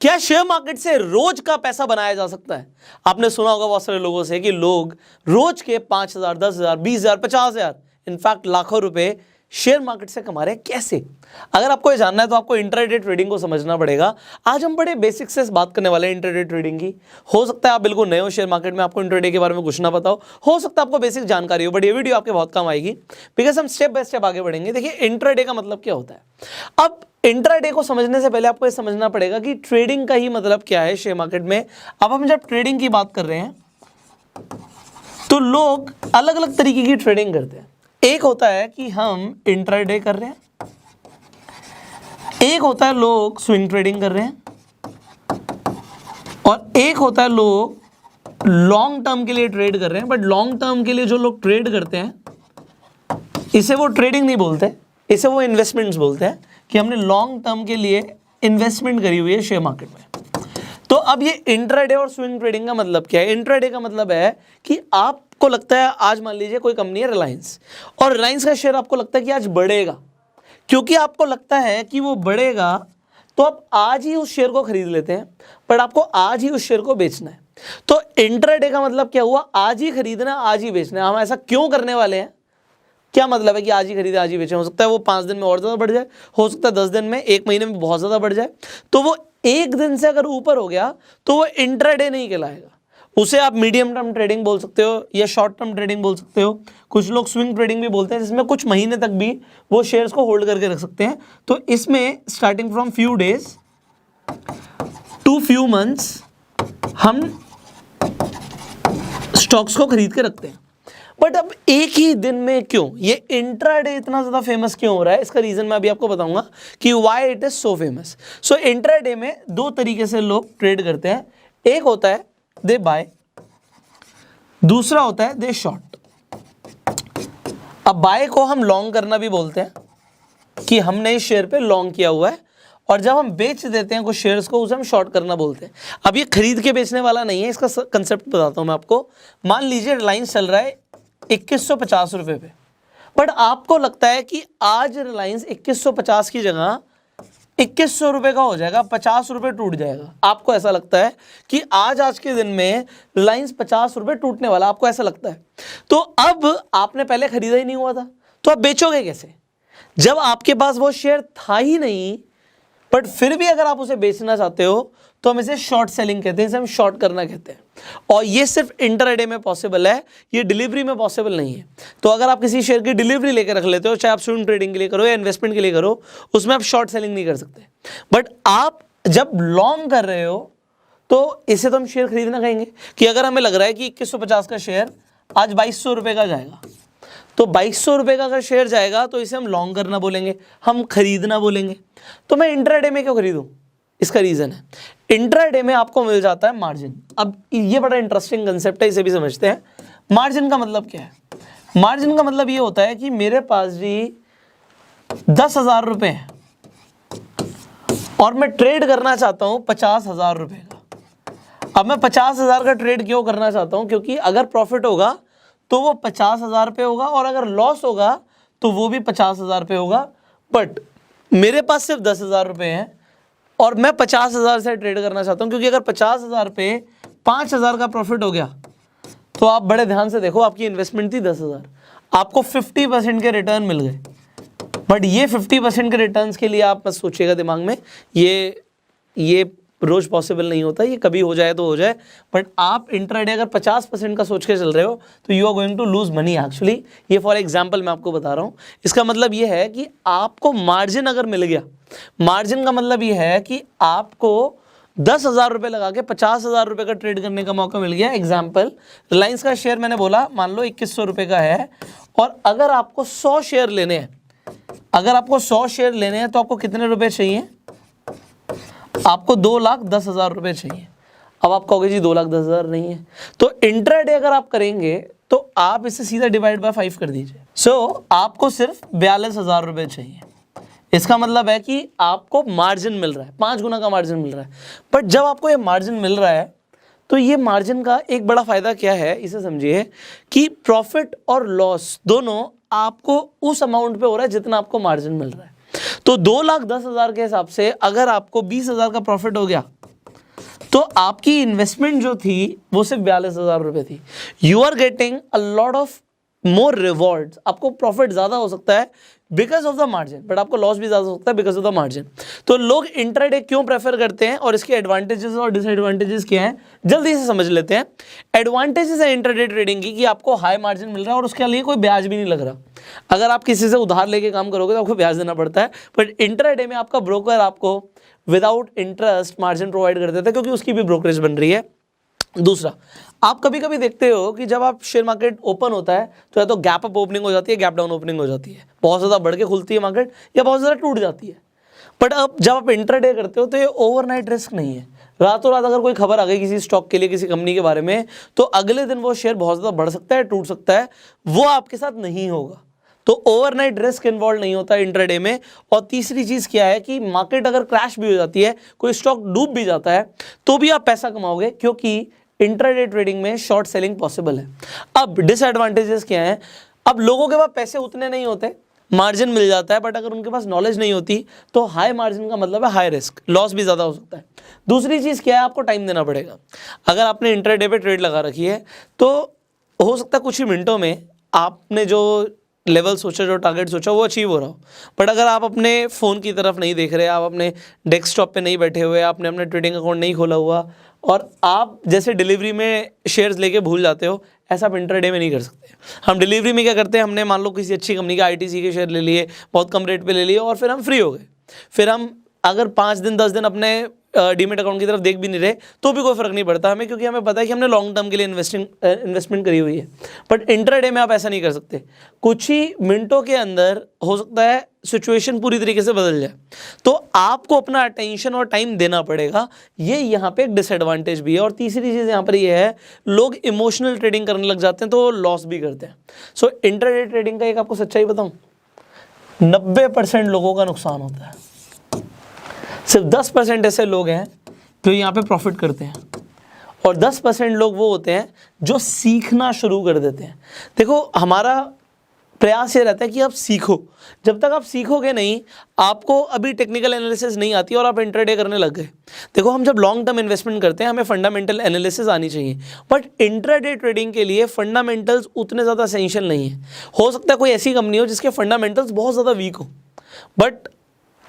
क्या share market से रोज का पैसा बनाया जा सकता है? आपने सुना होगा बहुत सारे लोगों से कि लोग रोज के 5,000, 10,000, 20,000, 50,000 इनफैक्ट लाखों रुपए शेयर मार्केट से कमा रहे हैं। कैसे? अगर आपको ये जानना है तो आपको इंट्राडे ट्रेडिंग को समझना पड़ेगा। आज हम बड़े बेसिक से बात करने वाले हैं इंट्राडे ट्रेडिंग की। हो सकता है आप बिल्कुल नए हो शेयर मार्केट में, आपको इंट्राडे के बारे में कुछ ना पता हो सकता है आपको बेसिक जानकारी हो, बट ये वीडियो आपके बहुत काम आएगी बिकॉज हम स्टेप बाय स्टेप आगे बढ़ेंगे। देखिए इंट्राडे का मतलब क्या होता है। अब इंट्राडे को समझने से पहले आपको ये समझना पड़ेगा कि ट्रेडिंग का ही मतलब क्या है शेयर मार्केट में। अब हम जब ट्रेडिंग की बात कर रहे हैं तो लोग अलग अलग तरीके की ट्रेडिंग करते हैं। एक होता है कि हम इंट्राडे कर रहे हैं, एक होता है लोग स्विंग ट्रेडिंग कर रहे हैं, और एक होता है लोग लॉन्ग टर्म के लिए ट्रेड कर रहे हैं। बट लॉन्ग टर्म के लिए जो लोग ट्रेड करते हैं इसे वो ट्रेडिंग नहीं बोलते, इसे वो इन्वेस्टमेंट्स बोलते हैं कि हमने लॉन्ग टर्म के लिए इन्वेस्टमेंट करी हुई है शेयर मार्केट में। तो अब ये इंट्राडे और स्विंग ट्रेडिंग का मतलब क्या है? इंट्राडे का मतलब है कि आपको लगता है आज मान लीजिए कोई कंपनी है रिलायंस, और रिलायंस का शेयर आपको लगता है कि आज बढ़ेगा, क्योंकि आपको लगता है कि वो बढ़ेगा तो आप आज ही उस शेयर को खरीद लेते हैं, पर आपको आज ही उस शेयर को बेचना है। तो इंट्राडे का मतलब क्या हुआ? आज ही खरीदना, आज ही बेचना। हम ऐसा क्यों करने वाले हैं? क्या मतलब है कि आज ही खरीदे आज ही बेचें? हो सकता है वो 5 दिन में और ज़्यादा बढ़ जाए, हो सकता है 10 दिन में, 1 महीने में बहुत ज़्यादा बढ़ जाए। तो वो एक दिन से अगर ऊपर हो गया तो वो इंट्राडे नहीं कहलाएगा। उसे आप मीडियम टर्म ट्रेडिंग बोल सकते हो या शॉर्ट टर्म ट्रेडिंग बोल सकते हो। कुछ लोग स्विंग ट्रेडिंग भी बोलते हैं, जिसमें कुछ महीने तक भी वो शेयर्स को होल्ड करके रख सकते हैं। तो इसमें starting from few days to few months हम स्टॉक्स को खरीद के रखते हैं। बट अब एक ही दिन में क्यों ये इंट्राडे इतना ज्यादा फेमस क्यों हो रहा है? इसका रीजन मैं अभी आपको बताऊंगा कि why it is so famous. So intraday में दो तरीके से लोग ट्रेड करते हैं। एक होता है दे बाय, दूसरा होता है दे शॉर्ट। अब बाय को हम लॉन्ग करना भी बोलते हैं कि हमने इस शेयर पे लॉन्ग किया हुआ है, और जब हम बेच देते हैं कुछ शेयर्स को उसे हम शॉर्ट करना बोलते हैं। अब ये खरीद के बेचने वाला नहीं है, इसका कंसेप्ट बताता हूं मैं आपको। मान लीजिए रिलायंस चल रहा है 2150 रुपए पे, बट आपको लगता है कि आज रिलायंस 2150 की जगह 2100 रुपए का हो जाएगा, 50 रुपए टूट जाएगा। आपको ऐसा लगता है कि आज के दिन में रिलायंस 50 रुपए टूटने वाला, आपको ऐसा लगता है। तो अब आपने पहले खरीदा ही नहीं हुआ था, तो आप बेचोगे कैसे जब आपके पास वो शेयर था ही नहीं? बट फिर भी अगर आप उसे बेचना चाहते हो तो हम इसे शॉर्ट सेलिंग कहते हैं, इसे हम शॉर्ट करना कहते हैं। और ये सिर्फ इंट्राडे में पॉसिबल है, ये डिलीवरी में पॉसिबल नहीं है। तो अगर आप किसी शेयर की डिलीवरी लेकर रख लेते हो, चाहे आप स्विंग ट्रेडिंग के लिए करो या इन्वेस्टमेंट के लिए करो, उसमें आप शॉर्ट सेलिंग नहीं कर सकते। बट आप जब लॉन्ग कर रहे हो तो इसे तो हम शेयर खरीदना कहेंगे कि अगर हमें लग रहा है कि 2150 का शेयर आज 2200 रुपये का जाएगा, तो 2200 रुपये का अगर शेयर जाएगा तो इसे हम लॉन्ग करना बोलेंगे, हम खरीदना बोलेंगे। तो मैं इंट्राडे में क्यों खरीदूं? इसका रीजन है इंट्राडे में आपको मिल जाता है मार्जिन। अब ये बड़ा इंटरेस्टिंग कंसेप्ट है, इसे भी समझते हैं। मार्जिन का मतलब क्या है? मार्जिन का मतलब ये होता है कि मेरे पास जी 10,000 रुपये है और मैं ट्रेड करना चाहता हूं 50,000 रुपये का। अब मैं 50,000 का ट्रेड क्यों करना चाहता हूं? क्योंकि अगर प्रॉफिट होगा तो वो 50,000 रुपये होगा, और अगर लॉस होगा तो वो भी 50,000 रुपये होगा। बट मेरे पास सिर्फ 10,000 रुपये हैं और मैं 50,000 से ट्रेड करना चाहता हूं, क्योंकि अगर 50,000 पे 5,000 का प्रॉफिट हो गया तो आप बड़े ध्यान से देखो, आपकी इन्वेस्टमेंट थी 10,000, आपको 50% के रिटर्न मिल गए। बट ये 50% के रिटर्न्स के लिए आप मत सोचिएगा दिमाग में, ये रोज पॉसिबल नहीं होता, ये कभी हो जाए तो हो जाए। बट आप इंट्राडे अगर 50% का सोच के चल रहे हो तो you are going to lose money actually. ये फॉर एग्जांपल मैं आपको बता रहा हूँ। इसका मतलब ये है कि आपको मार्जिन अगर मिल गया, मार्जिन का मतलब ये है कि आपको 10,000 रुपये लगा के 50,000 रुपये का ट्रेड करने का मौका मिल गया। एग्जाम्पल, रिलायंस का शेयर मैंने बोला मान लो 2100 रुपये का है, और अगर आपको 100 शेयर लेने हैं, अगर आपको 100 शेयर लेने हैं तो आपको कितने रुपए चाहिए? आपको 2,10,000 रुपये चाहिए। अब आप कहोगे जी 2,10,000 नहीं है, तो इंट्राडे अगर आप करेंगे तो आप इसे सीधा डिवाइड बाय 5 कर दीजिए। सो आपको सिर्फ 42,000 रुपये चाहिए। इसका मतलब है कि आपको मार्जिन मिल रहा है, 5 गुना का मार्जिन मिल रहा है। बट जब आपको ये मार्जिन मिल रहा है तो ये मार्जिन का एक बड़ा फायदा क्या है, इसे समझिए कि प्रॉफिट और लॉस दोनों आपको उस अमाउंट पे हो रहा है जितना आपको मार्जिन मिल रहा है। तो 2,10,000 के हिसाब से अगर आपको 20,000 का प्रॉफिट हो गया तो आपकी इन्वेस्टमेंट जो थी वो सिर्फ 42,000 रुपये थी। You are getting a lot of more rewards. आपको प्रॉफिट ज़्यादा हो सकता है because of the margin, but आपको लॉस भी ज़्यादा हो सकता है बिकॉज ऑफ द मार्जिन। तो लोग इंट्राडे क्यों प्रेफर करते हैं और इसके एडवांटेजेस और डिसएडवांटेजेस क्या हैं, जल्दी से समझ लेते हैं। एडवांटेजेस है इंट्राडे ट्रेडिंग की कि आपको हाई मार्जिन मिल रहा है और उसके लिए कोई ब्याज भी नहीं लग रहा। अगर आप किसी से उधार लेके काम करोगे तो आपको ब्याज देना पड़ता है, बट इंट्राडे में आपका ब्रोकर आपको विदाउट इंटरेस्ट मार्जिन प्रोवाइड कर देता है क्योंकि उसकी भी ब्रोकरेज बन रही है। दूसरा, आप कभी कभी देखते हो कि जब आप शेयर मार्केट ओपन होता है तो या तो गैप अप ओपनिंग हो जाती है, गैप डाउन ओपनिंग हो जाती है, बहुत ज़्यादा बढ़ के खुलती है मार्केट या बहुत ज़्यादा टूट जाती है। बट अब जब आप इंट्राडे करते हो तो ये ओवरनाइट रिस्क नहीं है। रातों रात अगर कोई खबर आ गई किसी स्टॉक के लिए, किसी कंपनी के बारे में, तो अगले दिन वो शेयर बहुत ज़्यादा बढ़ सकता है, टूट सकता है, वो आपके साथ नहीं होगा। तो ओवरनाइट रिस्क इन्वॉल्व नहीं होता इंट्राडे में। और तीसरी चीज़ क्या है कि मार्केट अगर क्रैश भी हो जाती है, कोई स्टॉक डूब भी जाता है, तो भी आप पैसा कमाओगे क्योंकि इंट्राडे ट्रेडिंग में शॉर्ट सेलिंग पॉसिबल है। अब डिसएडवांटेजेस क्या हैं? अब लोगों के पास पैसे उतने नहीं होते, मार्जिन मिल जाता है, बट अगर उनके पास नॉलेज नहीं होती तो हाई मार्जिन का मतलब है हाई रिस्क, लॉस भी ज़्यादा हो सकता है। दूसरी चीज़ क्या है, आपको टाइम देना पड़ेगा। अगर आपने इंट्राडे पे ट्रेड लगा रखी है तो हो सकता है कुछ ही मिनटों में आपने जो लेवल सोचा, जो टारगेट सोचा, वो अचीव हो रहा हो। बट अगर आप अपने फ़ोन की तरफ नहीं देख रहे, आप अपने डेस्कटॉप पे नहीं बैठे हुए, आपने अपना ट्रेडिंग अकाउंट नहीं खोला हुआ और आप जैसे डिलीवरी में शेयर्स लेके भूल जाते हो, ऐसा आप इंट्राडे में नहीं कर सकते। हम डिलीवरी में क्या करते हैं, हमने मान लो किसी अच्छी कंपनी के आईटीसी के शेयर ले लिए, बहुत कम रेट पे ले लिए और फिर हम फ्री हो गए। फिर हम अगर 5 दिन 10 दिन अपने डीमेट अकाउंट की तरफ देख भी नहीं रहे तो भी कोई फ़र्क नहीं पड़ता हमें, क्योंकि हमें पता है कि हमने लॉन्ग टर्म के लिए इन्वेस्टमेंट करी हुई है। बट इंट्राडे में आप ऐसा नहीं कर सकते। कुछ ही मिनटों के अंदर हो सकता है सिचुएशन पूरी तरीके से बदल जाए, तो आपको अपना अटेंशन और टाइम देना पड़ेगा। ये यहाँ पे एक डिसएडवांटेज भी है। और तीसरी चीज़ यहाँ पर ये है, लोग इमोशनल ट्रेडिंग करने लग जाते हैं तो लॉस भी करते हैं। सो इंट्राडे ट्रेडिंग का एक आपको सच्चाई बताऊँ, 90% लोगों का नुकसान होता है, सिर्फ 10% ऐसे लोग हैं जो यहाँ पे प्रॉफिट करते हैं। और 10% लोग वो होते हैं जो सीखना शुरू कर देते हैं। देखो, हमारा प्रयास ये रहता है कि आप सीखो। जब तक आप सीखोगे नहीं, आपको अभी टेक्निकल एनालिसिस नहीं आती और आप इंट्राडे करने लग गए। देखो, हम जब लॉन्ग टर्म इन्वेस्टमेंट करते हैं हमें फंडामेंटल एनालिसिस आनी चाहिए, बट इंट्राडे ट्रेडिंग के लिए फंडामेंटल्स उतने ज़्यादा एसेंशियल नहीं है। हो सकता है कोई ऐसी कंपनी हो जिसके फंडामेंटल्स बहुत ज़्यादा वीक हो, बट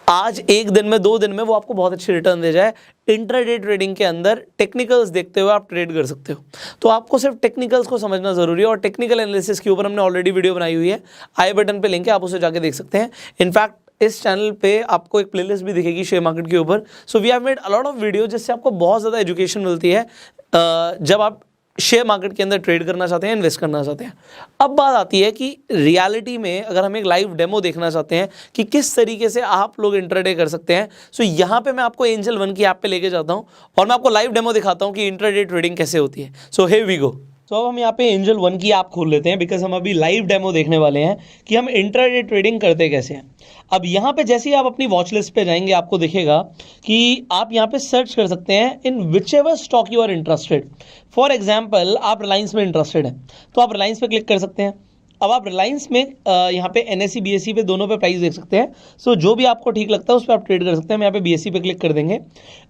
आज एक दिन में 2 दिन में वो आपको बहुत अच्छी रिटर्न दे जाए। इंट्राडे ट्रेडिंग के अंदर टेक्निकल्स देखते हुए आप ट्रेड कर सकते हो। तो आपको सिर्फ टेक्निकल्स को समझना ज़रूरी है और टेक्निकल एनालिसिस के ऊपर हमने ऑलरेडी वीडियो बनाई हुई है, आई बटन पे लिंक है, आप उसे जाके देख सकते हैं। इनफैक्ट इस चैनल पे आपको एक प्लेलिस्ट भी दिखेगी शेयर मार्केट के ऊपर। So we have made a lot of video जिससे आपको बहुत ज़्यादा एजुकेशन मिलती है जब आप शेयर मार्केट के अंदर ट्रेड करना चाहते हैं, इन्वेस्ट करना चाहते हैं। अब बात आती है कि रियलिटी में अगर हम एक लाइव डेमो देखना चाहते हैं कि किस तरीके से आप लोग इंट्राडे कर सकते हैं, सो यहाँ पे मैं आपको एंजल वन की ऐप पे लेके जाता हूँ और मैं आपको लाइव डेमो दिखाता हूँ कि इंट्राडे ट्रेडिंग कैसे होती है। So here we go. तो अब हम यहाँ पे एंजल वन की ऐप खोल लेते हैं, बिकॉज हम अभी लाइव डेमो देखने वाले हैं कि हम इंट्राडे ट्रेडिंग करते कैसे हैं। अब यहाँ पे जैसे ही आप अपनी वॉच लिस्ट पे जाएंगे, आपको दिखेगा कि आप यहाँ पे सर्च कर सकते हैं in which ever stock you are interested. For example, आप रिलायंस में इंटरेस्टेड हैं तो आप रिलायंस पे क्लिक कर सकते हैं। अब आप रिलायंस में यहाँ पे NSE BSE पे दोनों पे प्राइस देख सकते हैं। सो जो भी आपको ठीक लगता है उस पर आप ट्रेड कर सकते हैं। हम यहाँ पे BSE पे क्लिक कर देंगे।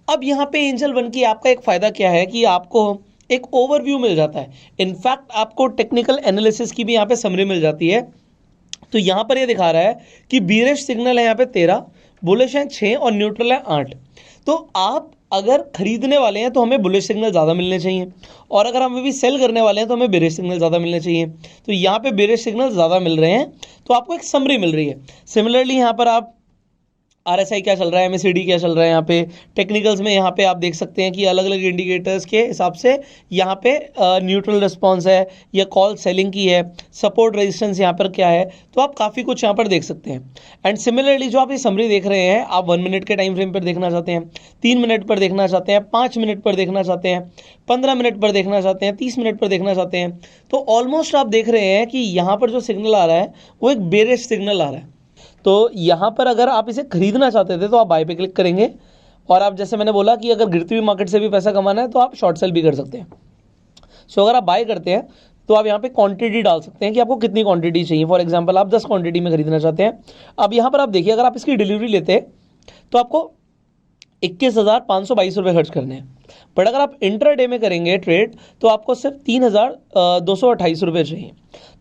अब यहाँ पे एंजल वन की ऐप का एक फ़ायदा क्या है कि आपको एक ओवरव्यू मिल जाता है। इनफैक्ट आपको टेक्निकल एनालिसिस की भी यहाँ पे समरी मिल जाती है। तो यहाँ पर ये दिखा रहा है कि बीरिश सिग्नल है यहाँ पे 13, बुलिश है 6 और न्यूट्रल है 8। तो आप अगर खरीदने वाले हैं तो हमें बुलिश सिग्नल ज़्यादा मिलने चाहिए, और अगर हम अभी सेल करने वाले हैं तो हमें बेरिश सिग्नल ज़्यादा मिलने चाहिए। तो यहाँ पे बेरिश सिग्नल ज़्यादा मिल रहे हैं तो आपको एक समरी मिल रही है। सिमिलरली यहाँ पर आप RSI क्या चल रहा है, MACD क्या चल रहा है, यहाँ पे टेक्निकल्स में यहाँ पे आप देख सकते हैं कि अलग अलग इंडिकेटर्स के हिसाब से यहाँ पे न्यूट्रल रिस्पॉन्स है या कॉल सेलिंग की है, सपोर्ट रेजिस्टेंस यहाँ पर क्या है, तो आप काफ़ी कुछ यहाँ पर देख सकते हैं। एंड सिमिलरली जो आप ये समरी देख रहे हैं, आप 1 मिनट के टाइम फ्रेम पर देखना चाहते हैं, 3 मिनट पर देखना चाहते हैं, 5 मिनट पर देखना चाहते हैं, 15 मिनट पर देखना चाहते हैं, 30 मिनट पर देखना चाहते हैं, तो ऑलमोस्ट आप देख रहे हैं कि यहाँ पर जो सिग्नल आ रहा है वो एक बेरिश सिग्नल आ रहा है। तो यहाँ पर अगर आप इसे खरीदना चाहते थे तो आप बाय पे क्लिक करेंगे, और आप जैसे मैंने बोला कि अगर गिरती हुई मार्केट से भी पैसा कमाना है तो आप शॉर्ट सेल भी कर सकते हैं। सो अगर आप बाय करते हैं तो आप यहाँ पे क्वांटिटी डाल सकते हैं कि आपको कितनी क्वांटिटी चाहिए। फॉर एग्जांपल, आप 10 क्वांटिटी में खरीदना चाहते हैं। अब यहाँ पर आप देखिए, अगर आप इसकी डिलीवरी लेते हैं तो आपको 21,522 रुपये खर्च करने हैं। बट अगर आप इंट्राडे में करेंगे ट्रेड तो आपको सिर्फ 3,228 रुपये चाहिए।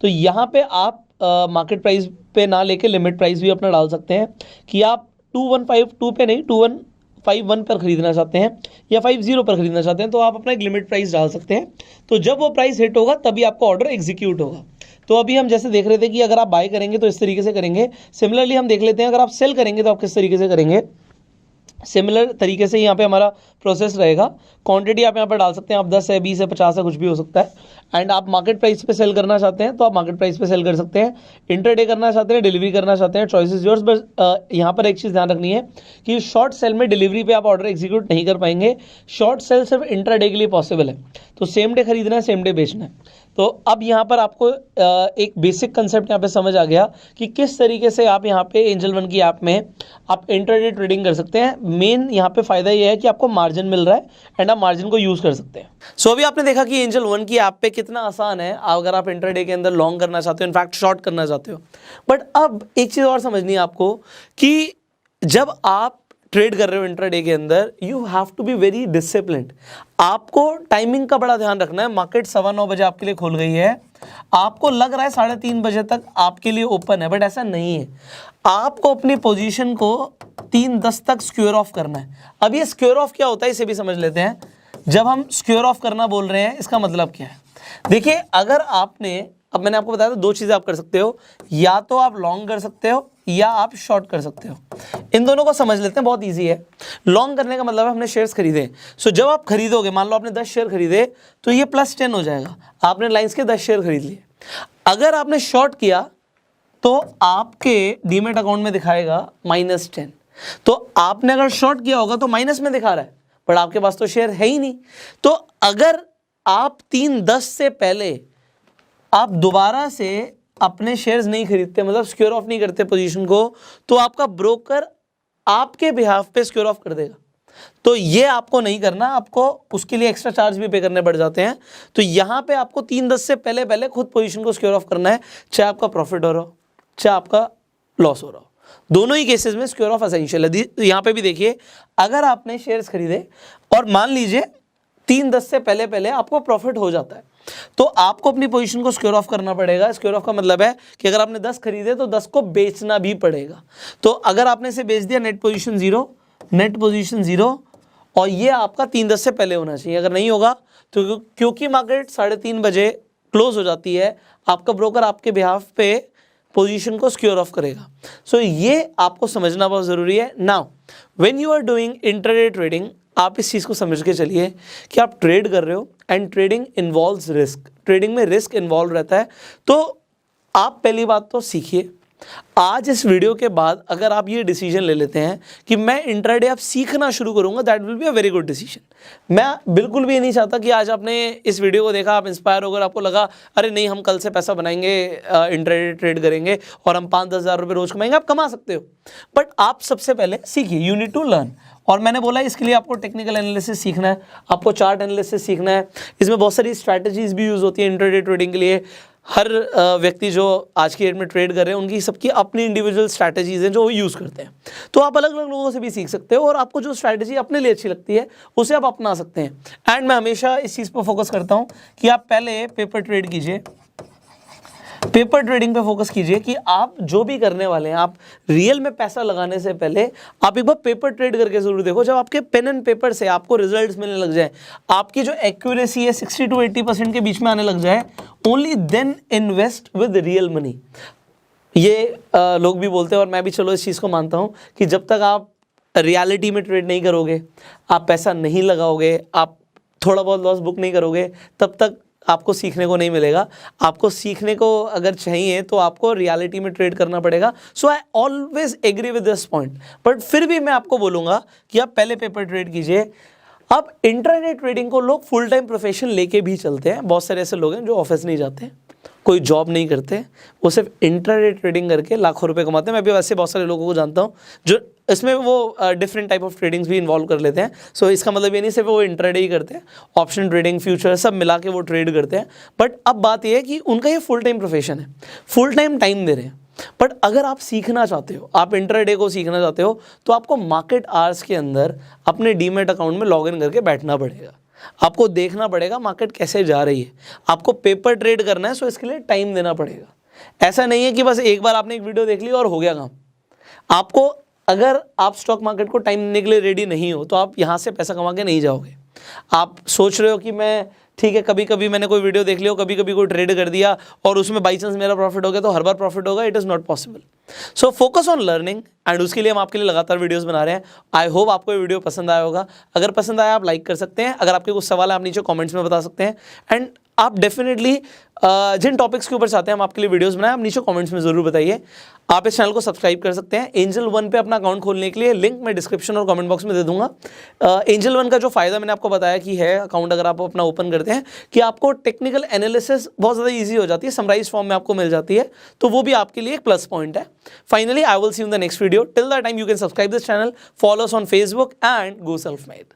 तो यहाँ पे आप मार्केट प्राइस पे ना लेके लिमिट प्राइस भी अपना डाल सकते हैं कि आप 2152 पे नहीं 2151 पर खरीदना चाहते हैं या 50 पर खरीदना चाहते हैं, तो आप अपना एक लिमिट प्राइस डाल सकते हैं। तो जब वो प्राइस हिट होगा तभी आपका ऑर्डर एग्जीक्यूट होगा। तो अभी हम जैसे देख रहे थे कि अगर आप बाय करेंगे तो इस तरीके से करेंगे। सिमिलरली हम देख लेते हैं अगर आप सेल करेंगे तो आप किस तरीके से करेंगे। सिमिलर तरीके से यहाँ पे हमारा प्रोसेस रहेगा। क्वांटिटी आप यहाँ पर डाल सकते हैं, आप 10 है, 20 है, 50 है, कुछ भी हो सकता है। एंड आप मार्केट प्राइस पे सेल करना चाहते हैं तो आप मार्केट प्राइस पे सेल कर सकते हैं। इंटरडे करना चाहते हैं, डिलीवरी करना चाहते हैं, चॉइस इज योर्स। बस यहाँ पर एक चीज़ ध्यान रखनी है कि शॉर्ट सेल में डिलीवरी पे आप ऑर्डर एग्जीक्यूट नहीं कर पाएंगे। शॉर्ट सेल सिर्फ इंटरडे के लिए पॉसिबल है। तो सेम डे खरीदना है, सेम डे बेचना है। तो अब यहाँ पर आपको एक बेसिक कंसेप्ट यहाँ पे समझ आ गया कि किस तरीके से आप यहाँ पे एंजल वन की ऐप में आप इंट्राडे ट्रेडिंग कर सकते हैं। मेन यहाँ पे फायदा ये है कि आपको मार्जिन मिल रहा है एंड आप मार्जिन को यूज कर सकते हैं। सो अभी आपने देखा कि एंजल वन की ऐप पे कितना आसान है अगर आप इंट्राडे के अंदर लॉन्ग करना चाहते हो, इनफैक्ट शॉर्ट करना चाहते हो। बट अब एक चीज़ और समझनी है आपको कि जब आप ट्रेड कर रहे हो इंट्राडे के अंदर, you have to be very disciplined. आपको टाइमिंग का बड़ा ध्यान रखना है। मार्केट 9:15 बजे आपके लिए खुल गई है, आपको लग रहा है 3:30 बजे तक आपके लिए ओपन है, बट ऐसा नहीं है। आपको अपनी पोजीशन को 3:10 तक स्क्योर ऑफ करना है। अब ये स्क्योर ऑफ क्या होता है इसे भी समझ लेते हैं। जब हम स्क्योर ऑफ करना बोल रहे हैं इसका मतलब क्या है। देखिए, अगर आपने, अब मैंने आपको बताया था 2 चीज़ें आप कर सकते हो, या तो आप लॉन्ग कर सकते हो या आप शॉर्ट कर सकते हो। इन दोनों को समझ लेते हैं, बहुत इजी है। लॉन्ग करने का मतलब है हमने शेयर्स खरीदे। सो जब आप खरीदोगे, मान लो आपने 10 शेयर खरीदे तो ये +10 हो जाएगा। आपने रिलायंस के 10 शेयर खरीद लिए। अगर आपने शॉर्ट किया तो आपके डीमेट अकाउंट में दिखाएगा -10। तो आपने अगर शॉर्ट किया होगा तो माइनस में दिखा रहा है, पर आपके पास तो शेयर है ही नहीं। तो अगर आप 3:10 से पहले आप दोबारा से अपने शेयर्स नहीं खरीदते, मतलब सिक्योर ऑफ नहीं करते पोजीशन को, तो आपका ब्रोकर आपके बिहाफ पे सिक्योर ऑफ कर देगा। तो ये आपको नहीं करना, आपको उसके लिए एक्स्ट्रा चार्ज भी पे करने पड़ जाते हैं। तो यहाँ पे आपको 3:10 से पहले खुद पोजीशन को सिक्योर ऑफ करना है, चाहे आपका प्रॉफिट हो रहा हो चाहे आपका लॉस हो रहा हो। दोनों ही केसेस में सिक्योर ऑफ एसेंशियल है। यहाँ पे भी देखिए, अगर आपने शेयर्स खरीदे और मान लीजिए 3:10 से पहले आपको प्रॉफिट हो जाता है, तो आपको अपनी पोजीशन को सिक्योर ऑफ करना पड़ेगा। सिक्योर ऑफ का मतलब है कि अगर आपने 10 खरीदे तो 10 को बेचना भी पड़ेगा। तो अगर आपने इसे बेच दिया, नेट पोजीशन 0, और ये आपका 3:10 से पहले होना चाहिए। अगर नहीं होगा तो क्योंकि मार्केट 3:30 बजे क्लोज हो जाती है, आपका ब्रोकर आपके बिहाफ पे पोजीशन को सिक्योर ऑफ करेगा। सो ये आपको समझना बहुत ज़रूरी है। Now when you are doing intraday trading, आप इस चीज़ को समझ के चलिए कि आप ट्रेड कर रहे हो and trading involves risk. Trading में रिस्क इन्वॉल्व रहता है। तो आप पहली बात तो सीखिए। आज इस वीडियो के बाद अगर आप ये डिसीजन ले लेते हैं कि मैं इंट्राडे आप सीखना शुरू करूंगा, that will be a very good decision. मैं बिल्कुल भी ये नहीं चाहता कि आज आपने इस वीडियो को देखा, आप इंस्पायर हो गए, आपको लगा अरे नहीं हम कल से पैसा बनाएंगे, इंट्राडे ट्रेड करेंगे और हम 5-10 हज़ार रुपये रोज कमाएंगे। आप कमा सकते हो, बट आप सबसे पहले सीखिए। You need to learn. और मैंने बोला इसके लिए आपको टेक्निकल एनालिसिस सीखना है, आपको चार्ट एनालिसिस सीखना है। इसमें बहुत सारी स्ट्रैटेजीज भी यूज़ होती है इंट्राडे ट्रेडिंग के लिए। हर व्यक्ति जो आज की डेट में ट्रेड कर रहे हैं उनकी सबकी अपनी इंडिविजुअल स्ट्रैटेजीज हैं जो वो यूज़ करते हैं। तो आप अलग अलग लोगों से भी सीख सकते हो और आपको जो स्ट्रैटेजी अपने लिए अच्छी लगती है उसे आप अपना सकते हैं। एंड मैं हमेशा इस चीज़ पर फोकस करता हूँ कि आप पहले पेपर ट्रेड कीजिए, पेपर ट्रेडिंग पे फोकस कीजिए कि आप जो भी करने वाले हैं, आप रियल में पैसा लगाने से पहले आप एक बार पेपर ट्रेड करके जरूर देखो। जब आपके पेन एंड पेपर से आपको रिजल्ट्स मिलने लग जाए, आपकी जो एक्यूरेसी है 60 to 80% के बीच में आने लग जाए, only then invest with real money. ये लोग भी बोलते हैं और मैं भी चलो इस चीज़ को मानता हूँ कि जब तक आप रियलिटी में ट्रेड नहीं करोगे, आप पैसा नहीं लगाओगे, आप थोड़ा बहुत लॉस बुक नहीं करोगे, तब तक आपको सीखने को नहीं मिलेगा। आपको सीखने को अगर चाहिए तो आपको रियलिटी में ट्रेड करना पड़ेगा। So I always agree with this point, but फिर भी मैं आपको बोलूँगा कि आप पहले पेपर ट्रेड कीजिए। अब इंट्राडे ट्रेडिंग को लोग फुल टाइम प्रोफेशन लेके भी चलते हैं। बहुत सारे ऐसे लोग हैं जो ऑफिस नहीं जाते, कोई जॉब नहीं करते, वो सिर्फ इंट्राडे ट्रेडिंग करके लाखों रुपए कमाते हैं। मैं भी वैसे बहुत सारे लोगों को जानता हूँ जो इसमें वो डिफरेंट टाइप ऑफ ट्रेडिंग्स भी इन्वॉल्व कर लेते हैं। सो इसका मतलब ये नहीं सिर्फ वो इंट्राडे ही करते हैं, ऑप्शन ट्रेडिंग, फ्यूचर सब मिला के वो ट्रेड करते हैं। बट अब बात ये है कि उनका ये फुल टाइम प्रोफेशन है, फुल टाइम दे रहे हैं। बट अगर आप सीखना चाहते हो, आप इंट्राडे को सीखना चाहते हो, तो आपको मार्केट आवर्स के अंदर अपने डीमैट अकाउंट में लॉगिन करके बैठना पड़ेगा। आपको देखना पड़ेगा मार्केट कैसे जा रही है, आपको पेपर ट्रेड करना है, सो इसके लिए टाइम देना पड़ेगा। ऐसा नहीं है कि बस एक बार आपने एक वीडियो देख ली और हो गया काम। आपको, अगर आप स्टॉक मार्केट को टाइम देने के लिए रेडी नहीं हो तो आप यहाँ से पैसा कमा के नहीं जाओगे। आप सोच रहे हो कि मैं ठीक है, कभी कभी मैंने कोई वीडियो देख लिया, कभी कभी कोई ट्रेड कर दिया और उसमें बाई चांस मेरा प्रॉफिट हो गया तो हर बार प्रॉफिट होगा, it is not possible. So focus on learning, and उसके लिए हम आपके लिए लगातार वीडियोस बना रहे हैं। आई होप आपको ये वीडियो पसंद आया होगा। अगर पसंद आया आप लाइक कर सकते हैं, अगर आपके कुछ सवाल है आप नीचे कमेंट्स में बता सकते हैं, एंड आप डेफिनेटली जिन टॉपिक्स के ऊपर चाहते हैं हम आपके लिए वीडियोस बनाएं, आप नीचे कमेंट्स में जरूर बताइए। आप इस चैनल को सब्सक्राइब कर सकते हैं। एंजल वन पे अपना अकाउंट खोलने के लिए लिंक मैं डिस्क्रिप्शन और कमेंट बॉक्स में दे दूंगा। एंजल वन का जो फायदा मैंने आपको बताया कि है, अकाउंट अगर आप अपना ओपन करते हैं, कि आपको टेक्निकल एनालिसिस बहुत ज़्यादा ईजी हो जाती है, समराइज फॉर्म में आपको मिल जाती है, तो वो भी आपके लिए एक प्लस पॉइंट है। Finally I will see you in the next video. Till that time you can subscribe this channel, follow us on Facebook and go self made.